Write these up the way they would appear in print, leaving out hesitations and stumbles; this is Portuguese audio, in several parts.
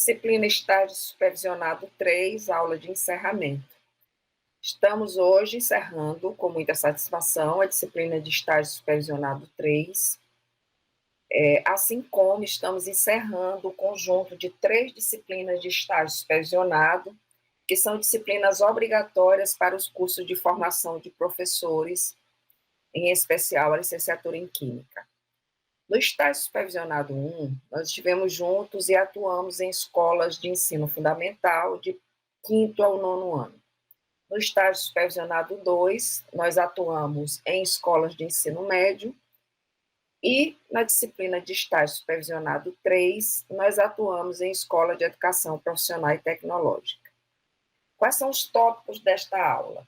Disciplina Estágio Supervisionado 3, aula de encerramento. Estamos hoje encerrando, com muita satisfação, a disciplina de Estágio Supervisionado 3, assim como estamos encerrando o conjunto de 3 disciplinas de estágio supervisionado, que são disciplinas obrigatórias para os cursos de formação de professores, em especial a licenciatura em Química. No estágio supervisionado 1, nós estivemos juntos e atuamos em escolas de ensino fundamental de 5º ao 9º ano. No estágio supervisionado 2, nós atuamos em escolas de ensino médio e na disciplina de estágio supervisionado 3, nós atuamos em escola de educação profissional e tecnológica. Quais são os tópicos desta aula?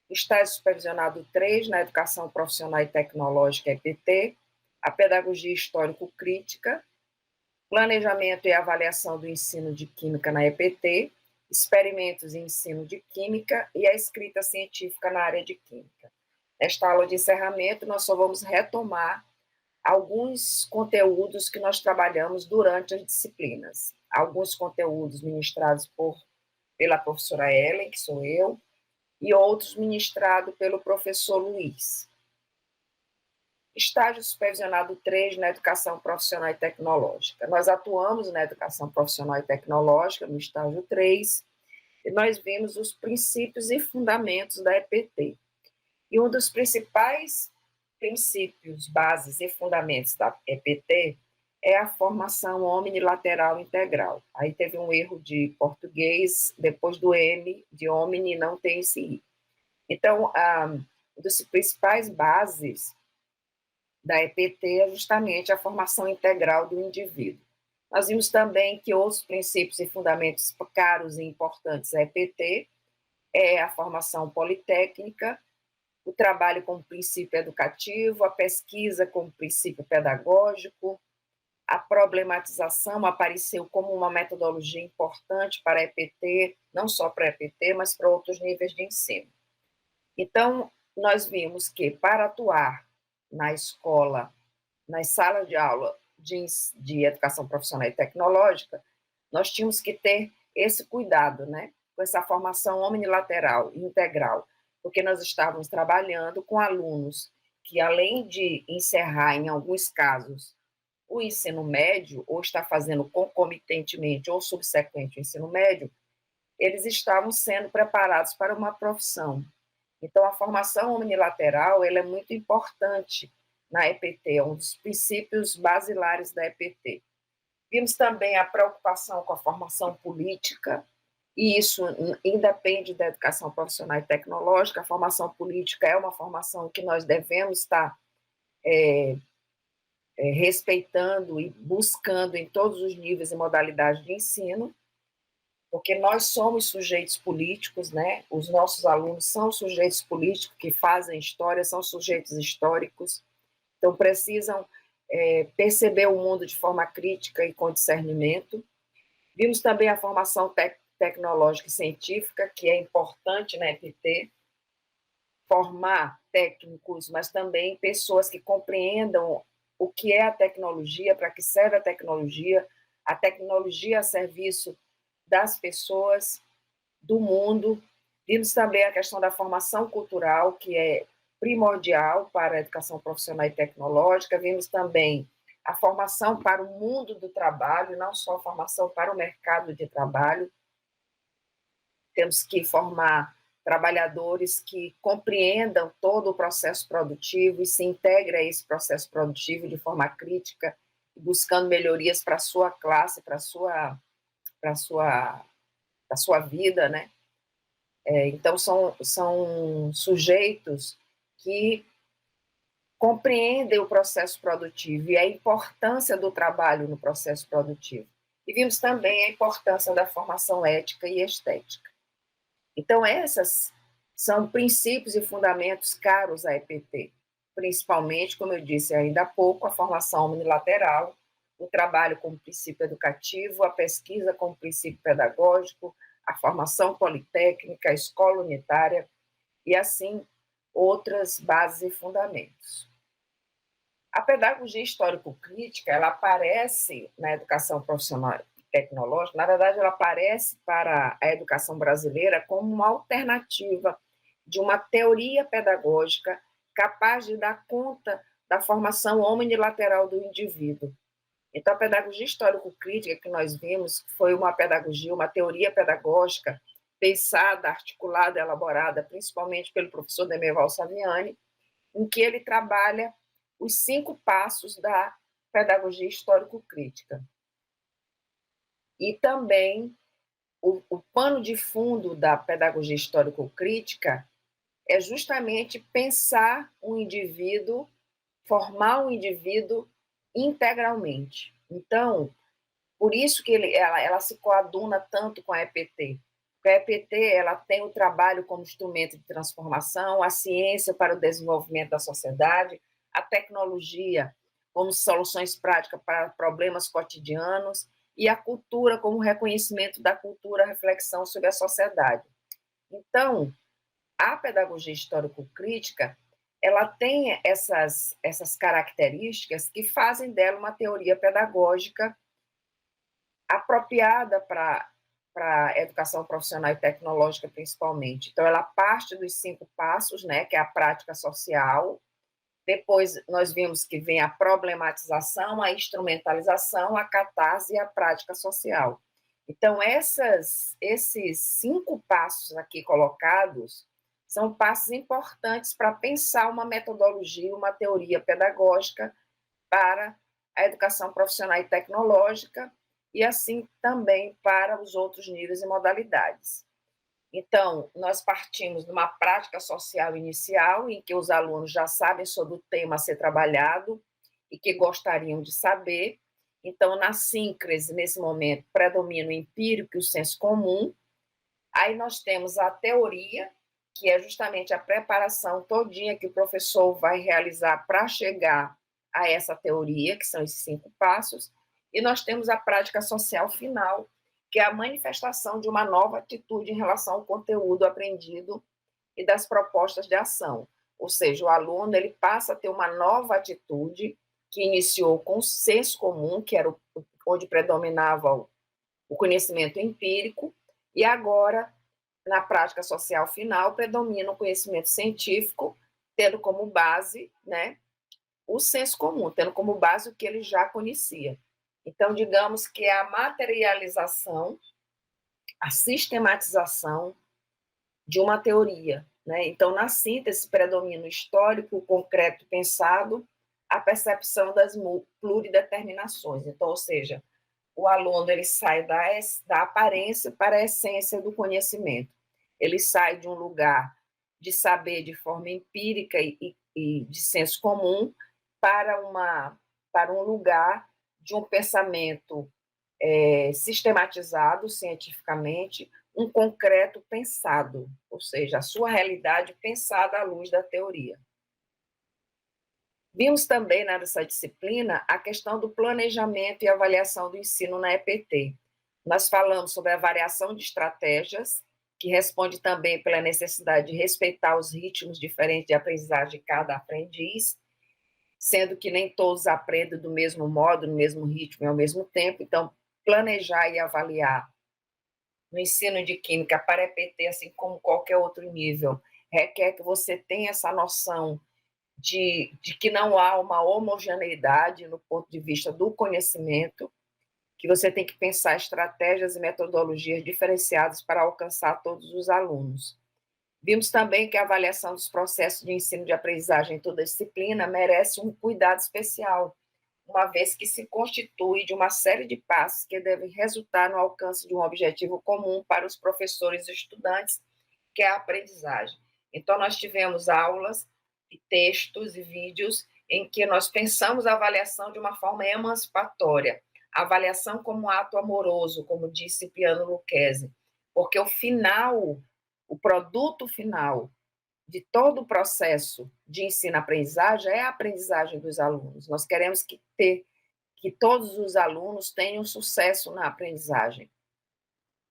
Estágio supervisionado 3, na educação profissional e tecnológica, EPT, a pedagogia histórico-crítica, planejamento e avaliação do ensino de química na EPT, experimentos em ensino de química e a escrita científica na área de química. Nesta aula de encerramento, nós só vamos retomar alguns conteúdos que nós trabalhamos durante as disciplinas. Alguns conteúdos ministrados pela professora Ellen, que sou eu, e outros ministrados pelo professor Luiz. Estágio supervisionado 3 na educação profissional e tecnológica. Nós atuamos na educação profissional e tecnológica, no estágio 3, e nós vimos os princípios e fundamentos da EPT. E um dos principais princípios, bases e fundamentos da EPT é a formação omnilateral integral. Aí teve um erro de português, depois do M de omni não tem esse I. Então, uma das principais bases da EPT é justamente a formação integral do indivíduo. Nós vimos também que outros princípios e fundamentos caros e importantes da EPT é a formação politécnica, o trabalho como princípio educativo, a pesquisa como princípio pedagógico, a problematização apareceu como uma metodologia importante para a EPT, não só para a EPT, mas para outros níveis de ensino. Então, nós vimos que para atuar na escola, nas salas de aula de educação profissional e tecnológica, nós tínhamos que ter esse cuidado, né, com essa formação omnilateral e integral, porque nós estávamos trabalhando com alunos que, além de encerrar, em alguns casos, o ensino médio, ou está fazendo concomitantemente ou subsequente o ensino médio, eles estavam sendo preparados para uma profissão. Então, a formação omnilateral ela é muito importante na EPT, é um dos princípios basilares da EPT. Vimos também a preocupação com a formação política, e isso independe da educação profissional e tecnológica. A formação política é uma formação que nós devemos estar respeitando e buscando em todos os níveis e modalidades de ensino, porque nós somos sujeitos políticos, né? Os nossos alunos são sujeitos políticos que fazem história, são sujeitos históricos, então precisam perceber o mundo de forma crítica e com discernimento. Vimos também a formação tecnológica e científica, que é importante na EPT, formar técnicos, mas também pessoas que compreendam o que é a tecnologia, para que serve a tecnologia a serviço das pessoas, do mundo. Vimos também a questão da formação cultural, que é primordial para a educação profissional e tecnológica. Vimos também a formação para o mundo do trabalho, não só a formação para o mercado de trabalho. Temos que formar trabalhadores que compreendam todo o processo produtivo e se integrem a esse processo produtivo de forma crítica, buscando melhorias para a sua classe, para a sua vida, né? Então, são sujeitos que compreendem o processo produtivo e a importância do trabalho no processo produtivo. E vimos também a importância da formação ética e estética. Então, esses são princípios e fundamentos caros à EPT, principalmente, como eu disse ainda há pouco, a formação unilateral, o trabalho como princípio educativo, a pesquisa como princípio pedagógico, a formação politécnica, a escola unitária e, assim, outras bases e fundamentos. A pedagogia histórico-crítica, ela aparece na educação profissional tecnológica, na verdade, ela aparece para a educação brasileira como uma alternativa de uma teoria pedagógica capaz de dar conta da formação omnilateral do indivíduo. Então, a pedagogia histórico-crítica que nós vimos foi uma pedagogia, uma teoria pedagógica pensada, articulada, elaborada, principalmente pelo professor Demerval Saviani, em que ele trabalha os 5 passos da pedagogia histórico-crítica. E também o pano de fundo da pedagogia histórico-crítica é justamente pensar um indivíduo, formar um indivíduo integralmente. Então, por isso que ela se coaduna tanto com a EPT. Porque a EPT ela tem o trabalho como instrumento de transformação, a ciência para o desenvolvimento da sociedade, a tecnologia como soluções práticas para problemas cotidianos e a cultura como reconhecimento da cultura, reflexão sobre a sociedade. Então, a pedagogia histórico-crítica ela tem essas características que fazem dela uma teoria pedagógica apropriada para a educação profissional e tecnológica, principalmente. Então, ela parte dos 5 passos, né, que é a prática social. Depois, nós vimos que vem a problematização, a instrumentalização, a catarse e a prática social. Então, esses 5 passos aqui colocados são passos importantes para pensar uma metodologia, uma teoria pedagógica para a educação profissional e tecnológica, e assim também para os outros níveis e modalidades. Então, nós partimos de uma prática social inicial, em que os alunos já sabem sobre o tema a ser trabalhado e que gostariam de saber. Então, na síncrese, nesse momento, predomina o empírico e o senso comum. Aí nós temos a teoria, que é justamente a preparação todinha que o professor vai realizar para chegar a essa teoria, que são esses 5 passos, e nós temos a prática social final, que é a manifestação de uma nova atitude em relação ao conteúdo aprendido e das propostas de ação. Ou seja, o aluno ele passa a ter uma nova atitude que iniciou com o senso comum, que era onde predominava o conhecimento empírico, e agora, na prática social final, predomina o conhecimento científico, tendo como base, né, o senso comum, tendo como base o que ele já conhecia. Então, digamos que é a materialização, a sistematização de uma teoria, né? Então, na síntese, predomina o histórico, o concreto pensado, a percepção das plurideterminações. Então, ou seja, o aluno ele sai da aparência para a essência do conhecimento. Ele sai de um lugar de saber de forma empírica e de senso comum para um lugar de um pensamento sistematizado cientificamente, um concreto pensado, ou seja, a sua realidade pensada à luz da teoria. Vimos também nessa disciplina a questão do planejamento e avaliação do ensino na EPT. Nós falamos sobre a variação de estratégias, que responde também pela necessidade de respeitar os ritmos diferentes de aprendizagem de cada aprendiz, sendo que nem todos aprendem do mesmo modo, no mesmo ritmo e ao mesmo tempo. Então, planejar e avaliar no ensino de química para EPT, assim como qualquer outro nível, requer que você tenha essa noção de que não há uma homogeneidade no ponto de vista do conhecimento, que você tem que pensar estratégias e metodologias diferenciadas para alcançar todos os alunos. Vimos também que a avaliação dos processos de ensino de aprendizagem em toda disciplina merece um cuidado especial, uma vez que se constitui de uma série de passos que devem resultar no alcance de um objetivo comum para os professores e estudantes, que é a aprendizagem. Então, nós tivemos aulas e textos e vídeos em que nós pensamos a avaliação de uma forma emancipatória, a avaliação como ato amoroso, como disse Cipriano Lucchesi, porque o produto final de todo o processo de ensino-aprendizagem é a aprendizagem dos alunos. Nós queremos que todos os alunos tenham sucesso na aprendizagem.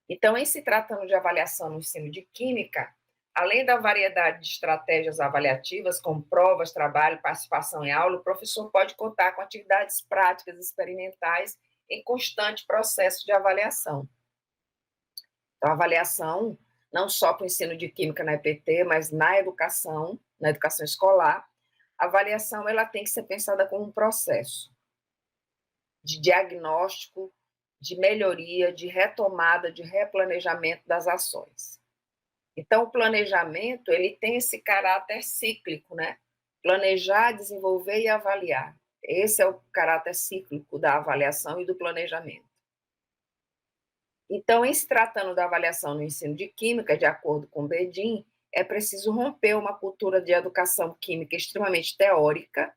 Então, em se tratando de avaliação no ensino de química, além da variedade de estratégias avaliativas, como provas, trabalho, participação em aula, o professor pode contar com atividades práticas experimentais em constante processo de avaliação. Então, a avaliação, não só para o ensino de química na EPT, mas na educação escolar, a avaliação ela tem que ser pensada como um processo de diagnóstico, de melhoria, de retomada, de replanejamento das ações. Então, o planejamento ele tem esse caráter cíclico, né? Planejar, desenvolver e avaliar. Esse é o caráter cíclico da avaliação e do planejamento. Então, em se tratando da avaliação no ensino de química, de acordo com Bedin, é preciso romper uma cultura de educação química extremamente teórica,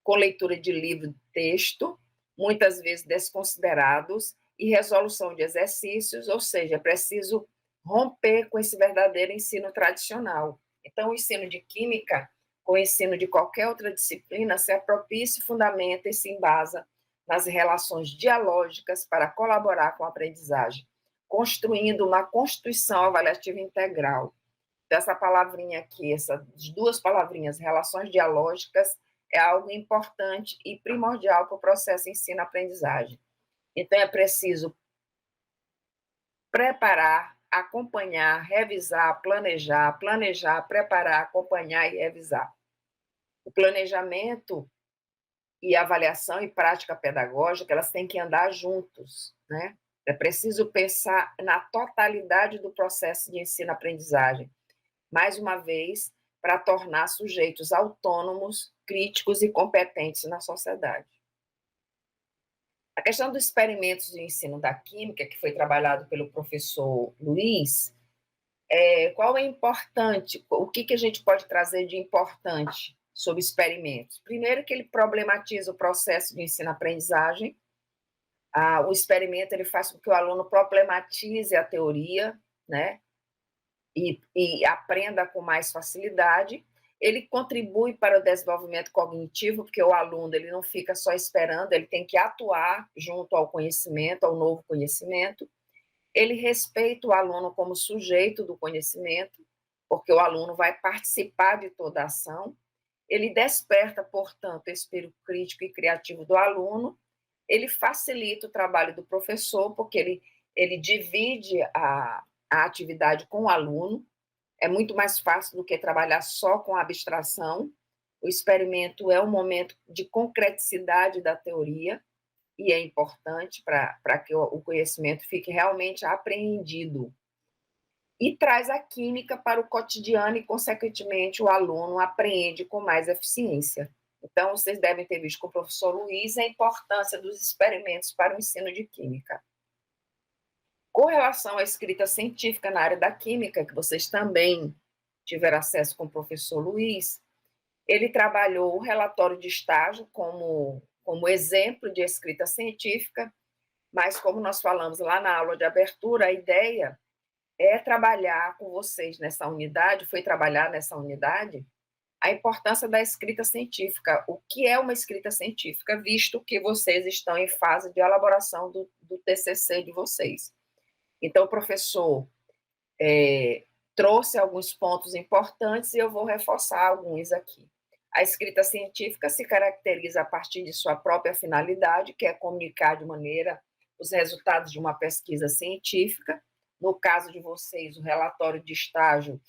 com leitura de livro de texto, muitas vezes desconsiderados, e resolução de exercícios, ou seja, é preciso romper com esse verdadeiro ensino tradicional. Então, o ensino de química, com o ensino de qualquer outra disciplina, se apropria, se fundamenta e se embasa nas relações dialógicas para colaborar com a aprendizagem, construindo uma constituição avaliativa integral. Dessa palavrinha aqui, essas duas palavrinhas, relações dialógicas, é algo importante e primordial para o processo ensino-aprendizagem. Então, é preciso preparar, acompanhar, revisar, planejar, preparar, acompanhar e revisar. O planejamento e avaliação e prática pedagógica, elas têm que andar juntos, né? É preciso pensar na totalidade do processo de ensino-aprendizagem, mais uma vez, para tornar sujeitos autônomos, críticos e competentes na sociedade. A questão dos experimentos de ensino da química, que foi trabalhado pelo professor Luiz, qual é importante, o que a gente pode trazer de importante sobre experimentos? Primeiro, que ele problematiza o processo de ensino-aprendizagem. O experimento ele faz com que o aluno problematize a teoria, né? E aprenda com mais facilidade. Ele contribui para o desenvolvimento cognitivo, porque o aluno ele não fica só esperando, ele tem que atuar junto ao conhecimento, ao novo conhecimento. Ele respeita o aluno como sujeito do conhecimento, porque o aluno vai participar de toda a ação. Ele desperta, portanto, o espírito crítico e criativo do aluno. Ele facilita o trabalho do professor, porque ele divide a atividade com o aluno. É muito mais fácil do que trabalhar só com a abstração. O experimento é um momento de concreticidade da teoria, e é importante para que o conhecimento fique realmente apreendido. E traz a química para o cotidiano e, consequentemente, o aluno apreende com mais eficiência. Então, vocês devem ter visto com o professor Luiz a importância dos experimentos para o ensino de química. Com relação à escrita científica na área da química, que vocês também tiveram acesso com o professor Luiz, ele trabalhou o relatório de estágio como exemplo de escrita científica, mas como nós falamos lá na aula de abertura, a ideia é trabalhar com vocês nessa unidade, foi trabalhar nessa unidade, a importância da escrita científica. O que é uma escrita científica, visto que vocês estão em fase de elaboração do TCC de vocês. Então, o professor trouxe alguns pontos importantes e eu vou reforçar alguns aqui. A escrita científica se caracteriza a partir de sua própria finalidade, que é comunicar de maneira os resultados de uma pesquisa científica. No caso de vocês, o relatório de estágio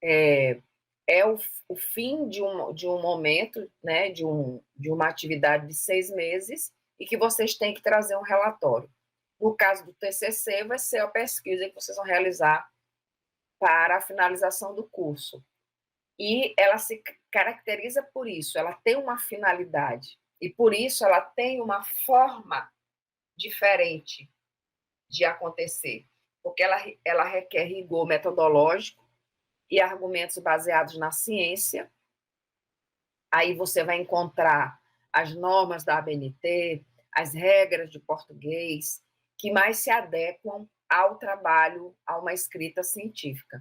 é o fim de um momento, né, de uma atividade de 6 meses, e que vocês têm que trazer um relatório. No caso do TCC, vai ser a pesquisa que vocês vão realizar para a finalização do curso. E ela se caracteriza por isso, ela tem uma finalidade, e por isso ela tem uma forma diferente de acontecer, porque ela requer rigor metodológico e argumentos baseados na ciência. Aí você vai encontrar as normas da ABNT, as regras de português, que mais se adequam ao trabalho, a uma escrita científica.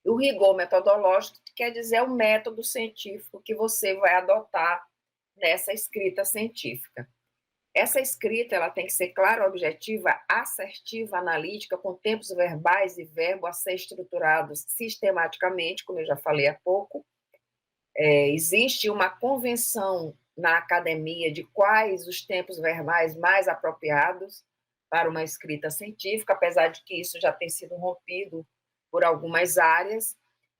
O rigor metodológico quer dizer o método científico que você vai adotar nessa escrita científica. Essa escrita ela tem que ser clara, objetiva, assertiva, analítica, com tempos verbais e verbo a ser estruturados sistematicamente, como eu já falei há pouco. Existe uma convenção na academia de quais os tempos verbais mais apropriados para uma escrita científica, apesar de que isso já tem sido rompido por algumas áreas,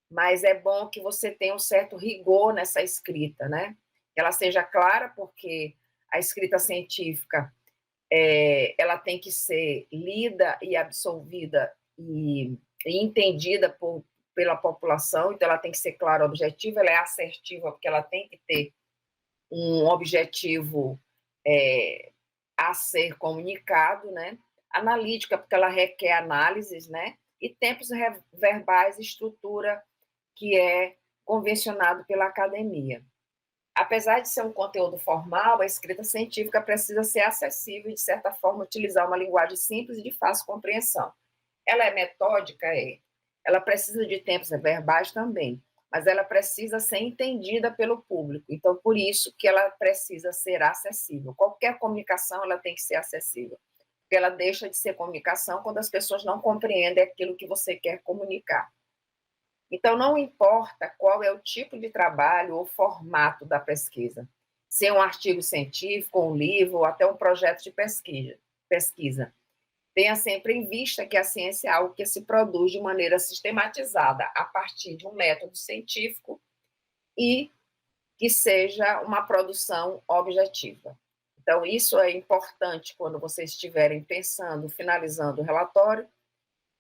mas é bom que você tenha um certo rigor nessa escrita, né? Que ela seja clara, porque a escrita científica ela tem que ser lida e absorvida e entendida pela população, então ela tem que ser clara, objetiva, ela é assertiva, porque ela tem que ter um objetivo a ser comunicado, né? Analítica, porque ela requer análises, né? E tempos verbais, estrutura que é convencionado pela academia. Apesar de ser um conteúdo formal, a escrita científica precisa ser acessível e, de certa forma, utilizar uma linguagem simples e de fácil compreensão. Ela é metódica? É. Ela precisa de tempos verbais também, mas ela precisa ser entendida pelo público. Então, por isso que ela precisa ser acessível. Qualquer comunicação, ela tem que ser acessível, porque ela deixa de ser comunicação quando as pessoas não compreendem aquilo que você quer comunicar. Então, não importa qual é o tipo de trabalho ou formato da pesquisa, se é um artigo científico, um livro, ou até um projeto de pesquisa. Tenha sempre em vista que a ciência é algo que se produz de maneira sistematizada, a partir de um método científico e que seja uma produção objetiva. Então, isso é importante quando vocês estiverem pensando, finalizando o relatório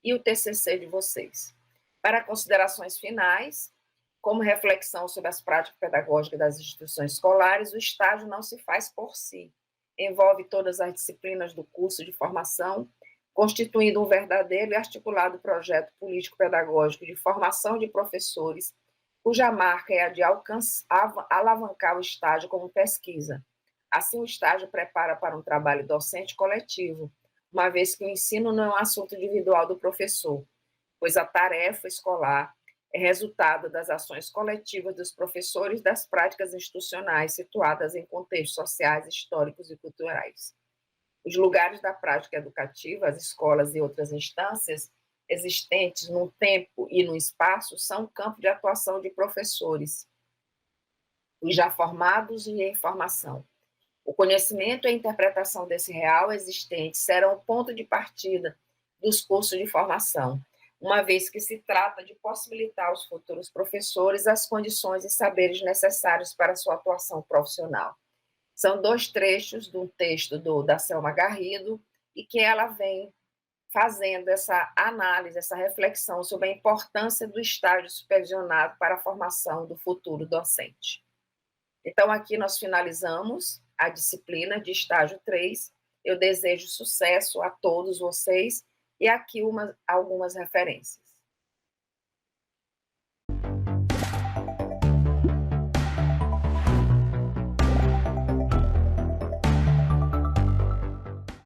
e o TCC de vocês. Para considerações finais, como reflexão sobre as práticas pedagógicas das instituições escolares, o estágio não se faz por si. Envolve todas as disciplinas do curso de formação, constituindo um verdadeiro e articulado projeto político-pedagógico de formação de professores, cuja marca é a de alavancar o estágio como pesquisa. Assim, o estágio prepara para um trabalho docente coletivo, uma vez que o ensino não é um assunto individual do professor, pois a tarefa escolar é resultado das ações coletivas dos professores das práticas institucionais situadas em contextos sociais, históricos e culturais. Os lugares da prática educativa, as escolas e outras instâncias existentes num tempo e num espaço são campo de atuação de professores, os já formados e em formação. O conhecimento e a interpretação desse real existente serão o ponto de partida dos cursos de formação, uma vez que se trata de possibilitar aos futuros professores as condições e saberes necessários para a sua atuação profissional. São 2 trechos de um texto da Selma Garrido, e que ela vem fazendo essa análise, essa reflexão sobre a importância do estágio supervisionado para a formação do futuro docente. Então, aqui nós finalizamos a disciplina de estágio 3. Eu desejo sucesso a todos vocês, e aqui algumas referências.